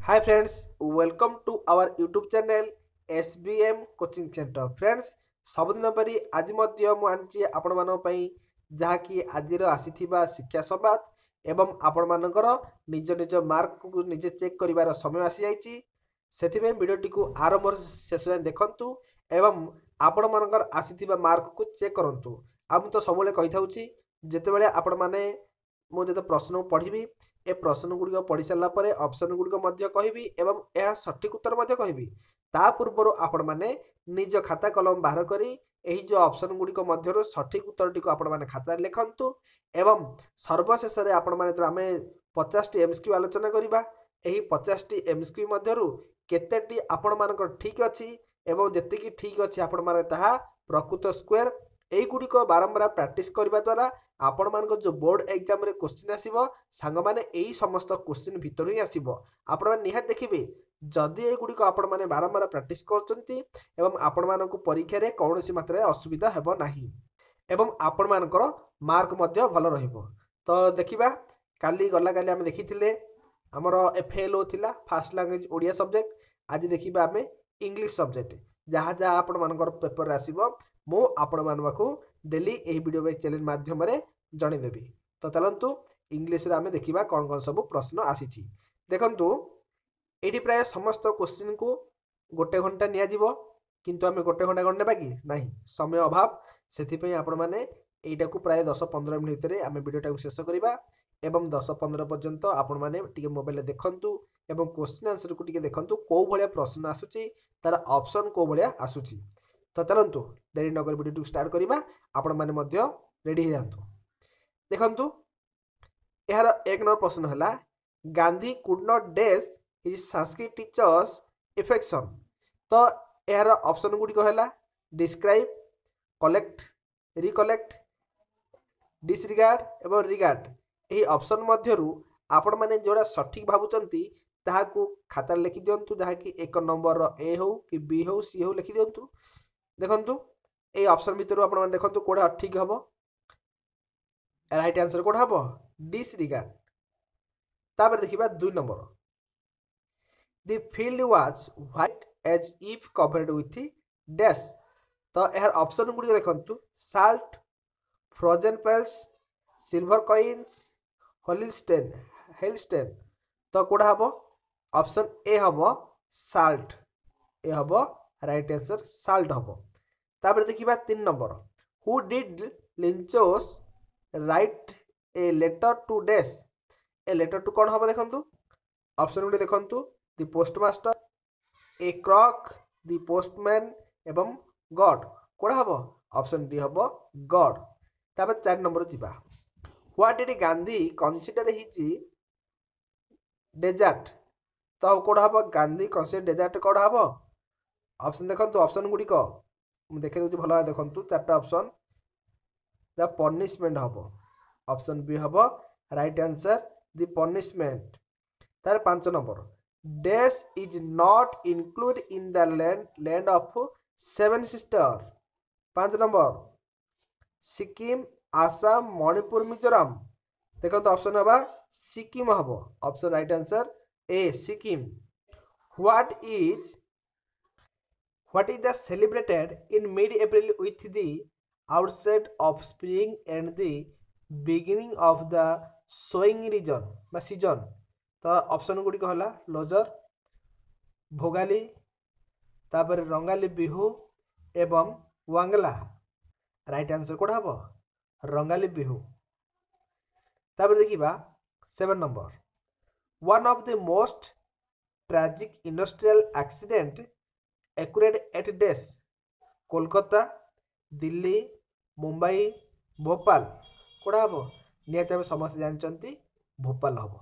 Hi friends, welcome to our YouTube channel SBM Coaching Center. Friends, ସବୁଦିନ ପରି ଆଜି ମଧ୍ୟ ମୁଁ ଆଣିଛି ଆପଣମାନଙ୍କ ପାଇଁ ଯାହାକି ଆଜିର ଆସିଥିବା ଶିକ୍ଷା ସମ୍ବାଦ ଏବଂ ଆପଣମାନଙ୍କର ନିଜ ନିଜ ମାର୍କକୁ ନିଜେ ଚେକ୍ କରିବାର ସମୟ ଆସିଯାଇଛି। ସେଥିପାଇଁ ଭିଡ଼ିଓଟିକୁ ଆରମ୍ଭରୁ ଶେଷ ଯାଏଁ ଦେଖନ୍ତୁ ଏବଂ ଆପଣମାନଙ୍କର ଆସିଥିବା ମାର୍କକୁ ଚେକ୍ କରନ୍ତୁ। ଆଉ ମୁଁ ତ ସବୁବେଳେ କହିଥାଉଛି ଯେତେବେଳେ ଆପଣମାନେ ମୁଁ ଯେତେ ପ୍ରଶ୍ନ ପଢ଼ିବି ए प्रश्न गुड़िक पढ़ी सारा पर ऑप्शन गुड़िक कहबी एवं यह सठिक उत्तर कहबी ता पूर्व आपण मैंने निज खाता कलम बाहर करी यही जो ऑप्शन गुड़िक सठिक उत्तर टी आपण मैंने खाता लिखंतु एवं सर्वशेष में आपण मैंने आम 50 एमसीक्यू आलोचना करवा यही 50 एमसीक्यू मध्यरु केतेटी आपण मानकर ठीक अच्छी एवं जेतिकी ठीक अच्छी आपण माने ताहा प्रकृत स्क्वायर यही गुड़िक बारंबार प्रैक्टिस करने द्वारा आपण मान जो बोर्ड एग्जाम रे क्वेश्चन आसीबो सांग माने एही समस्त क्वेश्चन भितर ही आसीबो आपण माने निहात देखिबे जदि ए गुड़िक आपण माने बारंबार प्रैक्टिस करचंती एवं आपण मानकु परीक्षा रे कौनसी मात्रा रे असुविधा हेबो नाही एवं आपण मानकर मार्क मध्य भल रहिबो। तो देखिबा काली गला काली हम देखिथिले हमर एफएलओ थिला फास्ट लैंग्वेज ओडिया सब्जेक्ट आज देखिबा हमें इंग्लिश सब्जेक्ट जहाँ जहाँ आपण मानकर पेपर रे आसीबो मु आपण मानवाकू डेली यही वीडियो बेस चैनल माध्यम जनईदेवी। तो चलतु इंग्लीश रे आमे देखिबा कौन कौन सब प्रश्न आसीछि। देखंतु एठी प्राय समस्त क्वेश्चन को गोटे घंटा निया जिवो किंतु आमे गोटे घंटा गण नेबा कि नाही समय अभाव सेथिपई आपण माने एटा को प्राय 10-15 मिनिट भितर आमे वीडियोटा को शेष करिबा एवं 10-15 पर्यंत आपण माने टिके मोबाइल रे देखंतु एवं क्वेश्चन आंसर को टिके देखंतु को भलिया प्रश्न आसुछि तार ऑप्शन को भलिया आसुछि। तो चलतु डेरी नगर वीडियो स्टार्ट करिबा आपण माने मध्य रेडी हो जातु। देखंतु यार एक नंबर प्रश्न है Gandhi could not dash his Sanskrit teachers affection. तो यार ऑप्शन गुड़िक है डिस्क्राइब कलेक्ट रिकलेक्ट डिसरिगार्ड एवं रिगार्ड यही ऑप्शन मध्यरु आपण माने जोड़ा सठिक भावुचंती ताहाकू खाता लिखि दियंतु जहाँकि एक नंबर ए हो कि बी हो सी हो लिखि दियंतु। देखंतु ए ऑप्शन भितर आपण माने देखंतु कोडा ठीक हबो राइट आंसर कोड हम डिसरिगार्ड। तापर देखिबा 2 number the field was white as if covered with dash. तो यार ऑप्शन गुड़ी देखंतु salt frozen pales silver coins होलिस्टेन हेलस्टेन। तो कोड हम ऑप्शन ए हम साल्ट ए हम राइट आंसर साल्ट हम। तापर देखिबा 3 नंबर हु डिड लिंचोस write a letter to dash. A letter to कौन हम देखंतु ऑप्शन गुडी देखंतु द पोस्टमास्टर ए क्रॉक द पोस्टमैन एवं गॉड कोड़ा हम ऑप्शन डी हम गॉड। तापर 4 नंबर जिबा what did Gandhi consider his desert. तो कोड़ा हम गांधी कंसीडर डेजर्ट कोड़ा हम ऑप्शन देखंतु ऑप्शन गुडी को मैं देखे दउची भलो देखंतु चारटा ऑप्शन द पनिशमेंट हम ऑप्शन बी हम राइट आंसर द पनिशमेंट। तार 5 number dash is not include in the land of 7 sister. 5 number Sikkim Assam Manipur Mizoram देखो तो ऑप्शन हवा सिक्किम हम option right answer A Sikkim. What is the celebrated in mid April with the outset of spring and the beginning of the sowing region season. तो option गुड़िक है loser Bhogali तापर रंगाली बिहू एवं Wangala right answer कोड हम रंगाली बिहू। तापर देखिबा 7 number one of the most tragic industrial accident occurred at dash Kolkata Delhi Mumbai Bhopal कोड़ा हम निहत आम समस्त जानते भोपाल हम।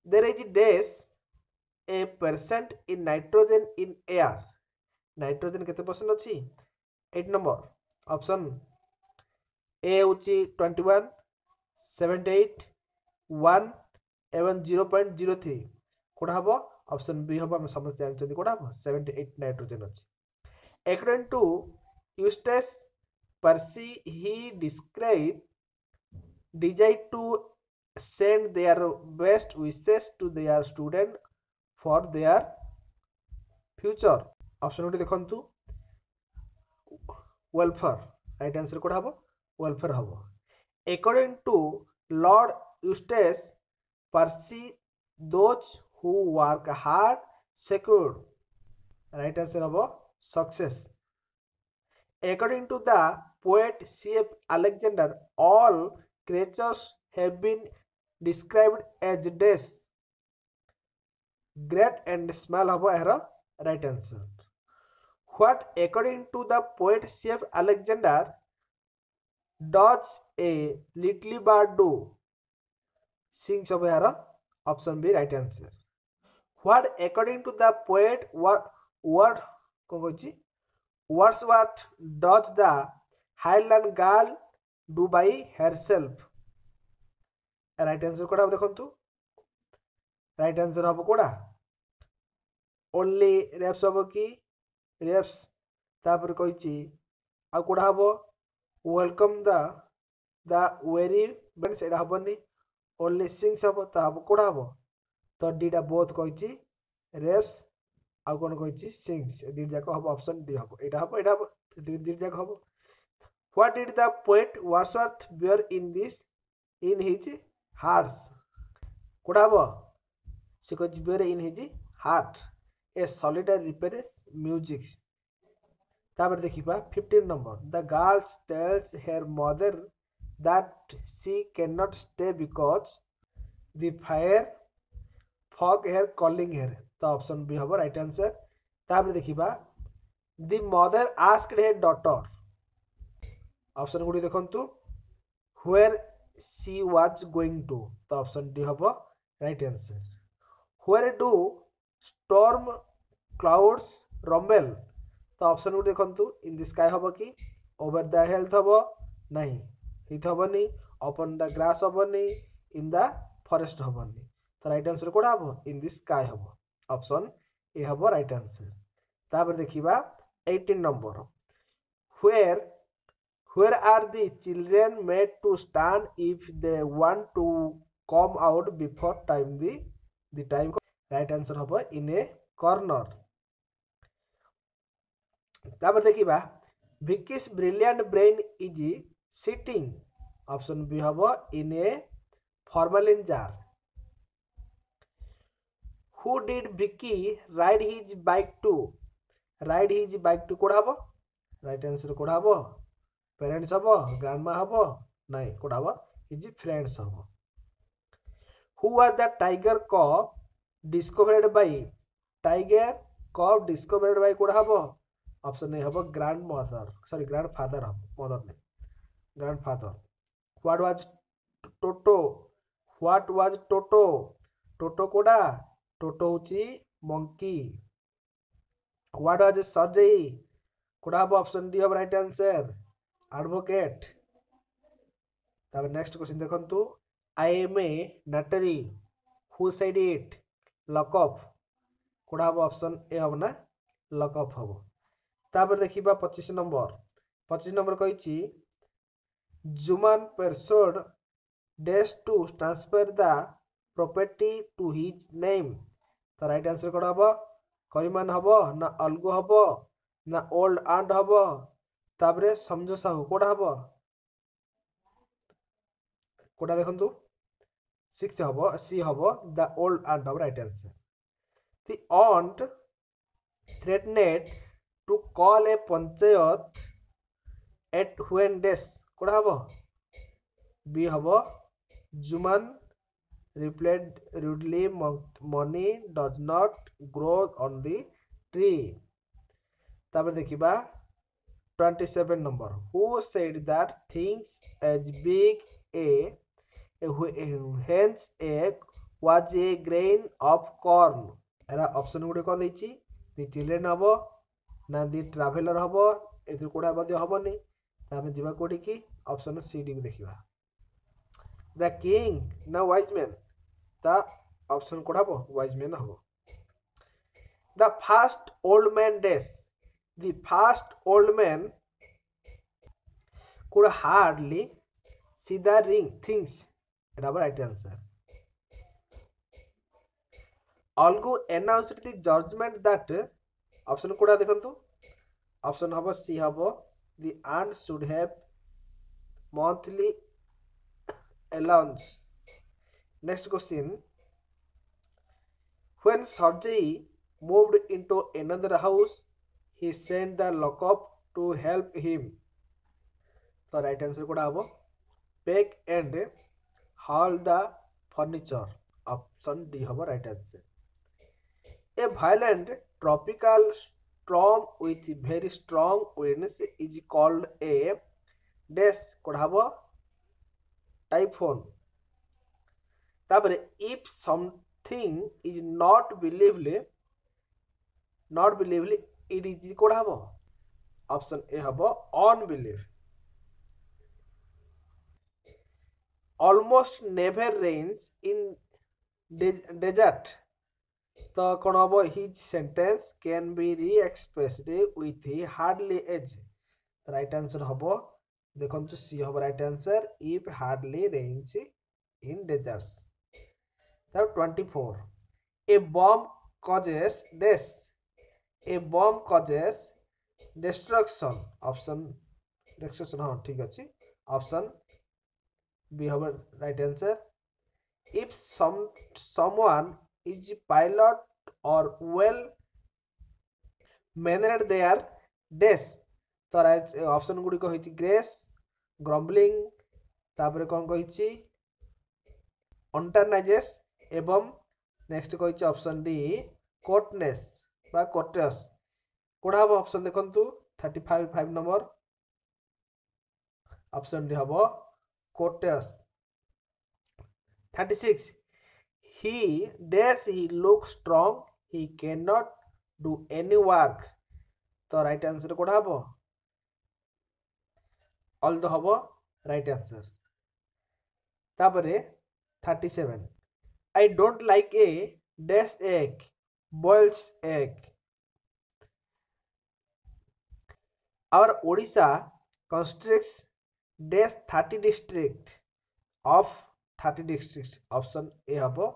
There is dash a percent in nitrogen in air. Nitrogen केते परसेंट अच्छी 8 नंबर ऑप्शन ए होची 21 78 1 एवं 0.03 कोड़ा हम ऑप्शन बी हम समस्त जानते कोड़ा हम 78 नाइट्रोजन अच्छी। According to Eustace Percy, he described desire to send their best wishes to their student for their future. Option गुटी देखंतु welfare, right answer कोड हबो welfare हबो. According to Lord Eustace Percy, those who work hard secure, right answer हबो success. According to the poet C.F. Alexander, all creatures have been described as dash, great and small habo ehra right answer. What according to the poet C.F. Alexander does a little bird do? Sings habo ehra option B right answer. What according to the poet what kochi Wordsworth does the Highland girl do by herself? Right answer कोड़ा देखंतु right answer हबो कोड़ा only reps हबो कि reps तापर कहिची आ कोड़ा हबो welcome the very bends एडा हबोनी only sings हबो ता हबो कोड़ा हबो तो डीटा बोथ कहिची reps आ कोन कहिची sings ए दीड जाको हबो ऑप्शन डी हबो एडा हबो दीड जाको हबो. What did the poet Wordsworth bear in his heart? कोड़ा हबो से कहिची bear in his heart a solitary repairs music. तापर देखिबा 15 number. The girl tells her mother that she cannot stay because the fire fog her calling her. तो option B हबो right answer. तापर देखिबा the mother asked her daughter. Option गुडी देखंतु where she was going to. तो option D हबो right answer. Where do storm clouds rumble? तो option गुडी देखंतु in the sky हबो कि over the health हबो नहीं हित हबोनी upon the grass हबोनी in the forest हबोनी. तो राइट आंसर कोडा हबो in the sky हबो ऑप्शन ए हबो राइट आंसर. तापर देखिबा 18 number. Where are the children made to stand if they want to come out before time? The time right answer हबो in a corner. तापर देखिबा Vicky's brilliant brain is sitting. Option B हबो in a formalin jar. Who did Vicky ride his bike to? Ride his bike to code हबो right answer code हबो parents हबो grandma हबो नहीं code हबो his friends हबो. Who was the tiger cub discovered by? Tiger cub discovered by code हबो option A हबो grandfather हबो मदर नहीं grandfather. What was Toto? What was Toto? Toto कोडा टोटो होची मंकी. What was Sajai? कोडा हबो ऑप्शन डी हबो राइट आंसर एडवोकेट. तब नेक्स्ट क्वेश्चन देखंतु I am a notary. Who said it? Lock up. कोडा हबो ऑप्शन ए हबो ना लॉक अप हबो. तापर देखिबा 25 नंबर. 25 नंबर कहिची Juman persuaded Dash to transfer the property to his name. तो राइट आंसर कोड हबो करिमान हबो ना अलगो हबो ना ओल्ड आंट हबो तापरे समझो साहू कोड हबो कोडा देखंतु 6 हबो सी हबो द ओल्ड आंट हबो right answer. The aunt threatened to call a panchayat at when dash code हबो बी हबो Juman replied rudely, money does not grow on the tree. तापर देखिबा 27 number. Who said that things as big a hen's egg was a grain of corn? Era option गुडे कोन दैछि दि children हबो ना दि traveller हबो एथि कोडा बदे हबोनी. तामे जिबा कोडी की ऑप्शन सी डी देखिबा the king ना wise man. ता ऑप्शन कोड हबो wise man हबो. The first old man dash. The first old man could hardly see the things एटा हम right answer Algo announced the judgment that option कोडा देखंतु option हबो सी हबो the aunt should have monthly allowance next question when Sarjay moved into another house he sent the lockup to help him तो right answer कोडा हबो pack and haul the furniture option D हबो right answer A violent tropical storm with very strong winds is called a dash kodhabo typhoon. तापर if something is not believed it is kodhabo option A habo unbelief. Almost never rains in desert. तो कौन hmm his sentence can be re-expressed with hardly as right answer hmm देखो see hmm right answer if hardly rains in deserts 24 a bomb causes डेस a bomb causes destruction option destruction हाँ ठीक अच्छे option B हम right answer if someone is pilot or well mannered their dash तो option गुडी को होइछि grace grumbling तापर कोन कहिछि अंटरनाइजेस एवं नेक्स्ट कहिछि ऑप्शन डी कोर्टनेस बा कोर्टस कोडा हबो ऑप्शन देखंतु 35 नंबर ऑप्शन डी हबो courts 36 he looks strong he cannot do any work तो राइट आंसर कोडा हबो ऑल द हबो राइट आंसर तापरे 37 I don't like a dash egg boils egg our Odisha constricts dash 30 district of 30 districts option A हबो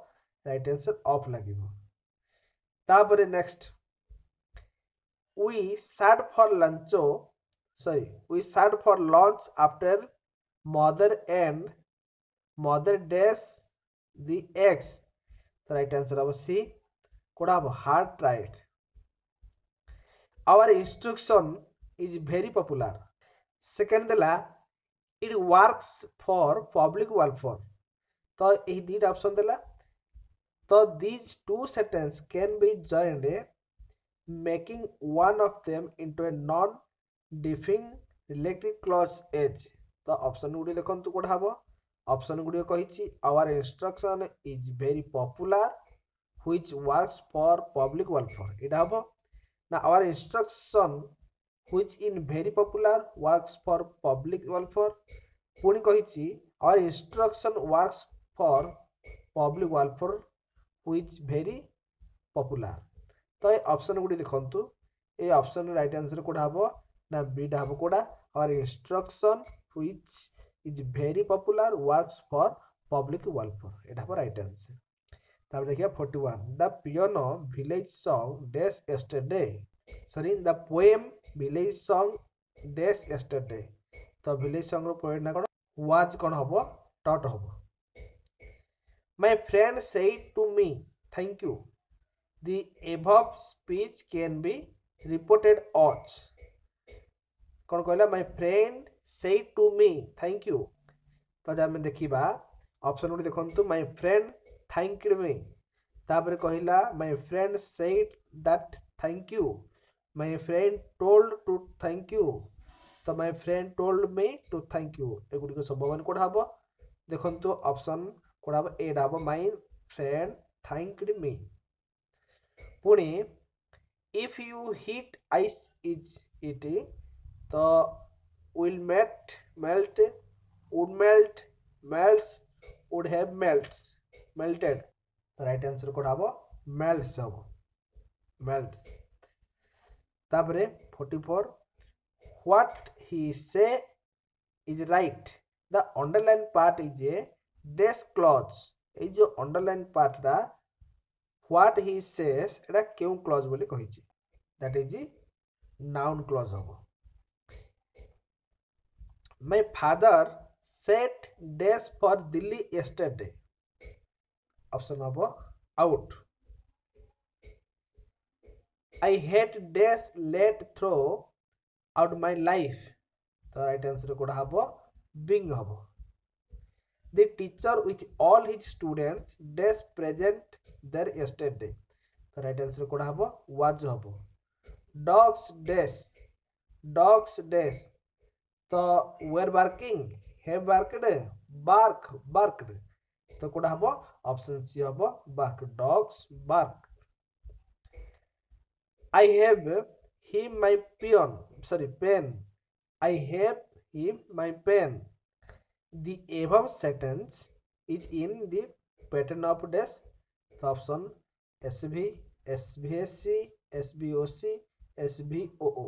right answer of लागिबो तापरे next we sat for lunch after mother dash the eggs the right answer हबो सी कोडा हबो hard tried our instruction is very popular second देला it works for public welfare तो यही दीटा option देला तो these two sentences can be joined making one of them into a non-defining related clause H तो option गुडी देखंतु कोड हबो ऑप्शन गुडी कहिछि our instruction is very popular which works for public welfare एटा हबो ना our instruction which in very popular works for public welfare पुणी कहिछि our instruction works for public welfare which very popular तो ये ऑप्शन गुडी देखंतु A option right answer कोडा हबो ना बी डा हबो कोडा our instruction which is very popular works for public welfare एटा हबो राइट आंसर तापर देखिया 41 the piano village song dash yesterday sorry the poem village song dash yesterday तो village song रो पोएट ना कोन was कोन हबो taught हबो My friend said to me, thank you. The above speech can be reported as. कौन कहला my friend said to me, thank you. तो जब मैं देखिबा ऑप्शन गुडी देखंतु my friend thanked me. तापर कहला my friend said that thank you. My friend told to thank you. तो my friend told me to thank you. एगुडी को सब मान कोड हबो देखंतु ऑप्शन कोड हबो ए हबो my friend thanked me पुणी if you heat ice is it तो will melt would melt melts would have melted तो राइट आंसर कोड हबो melts हबो melts तापरे 44 what he say is right the underlined part is a dash clause ଏଇ ଯୋଉ underline ପାର୍ଟଟା what he says ଏଟା କେଉଁ କ୍ଲଜ୍ ବୋଲି କହିଛି ଦ୍ୟାଟ୍ ଇଜ୍ ନାଉନ୍ କ୍ଲଜ୍ ହବ। My father set days for Delhi yesterday. Option habo out. I hate days late throughout my life. The right answer koda habo being habo. The teacher with all his students days present there yesterday. The right answer koda habo was habo. Dogs days तो were barking have barked तो कोड़ा हबो option C हबो bark dogs bark। I have him my pen I have him my pen। The above sentence is in the pattern of dash तो option SV SVSC SVOC SVOO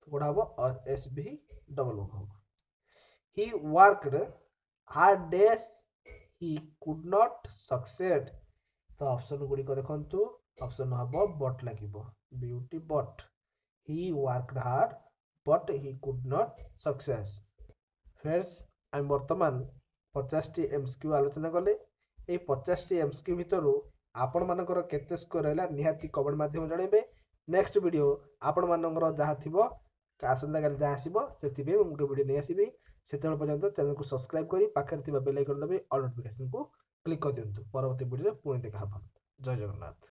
तो कोड़ा हबो SVO। He worked hard days he could not succeed तो option गुडी को देखंतु option हबो but लागिबो ब्यूटी but he worked hard but he could not success। Friends हम वर्तमान 50 टी एमसीक्यू आलोचना कले ए 50 टी एमसीक्यू भितरु आपण मानकर केते स्कोर रहला निहाती कमेंट माध्यम जणेबे। नेक्स्ट वीडियो आपण मानकर जहा थिबो आसंता काली जहाँ आसो से गोटे वीडियो नहीं आसबि से पर्यंत चैनल को सब्सक्राइब करी पाखे बेल आइकन दबे ऑल नोटिफिकेशन को क्लिक कर दिंतु। परवर्ती वीडियो पुणी देखा। जय जगन्नाथ।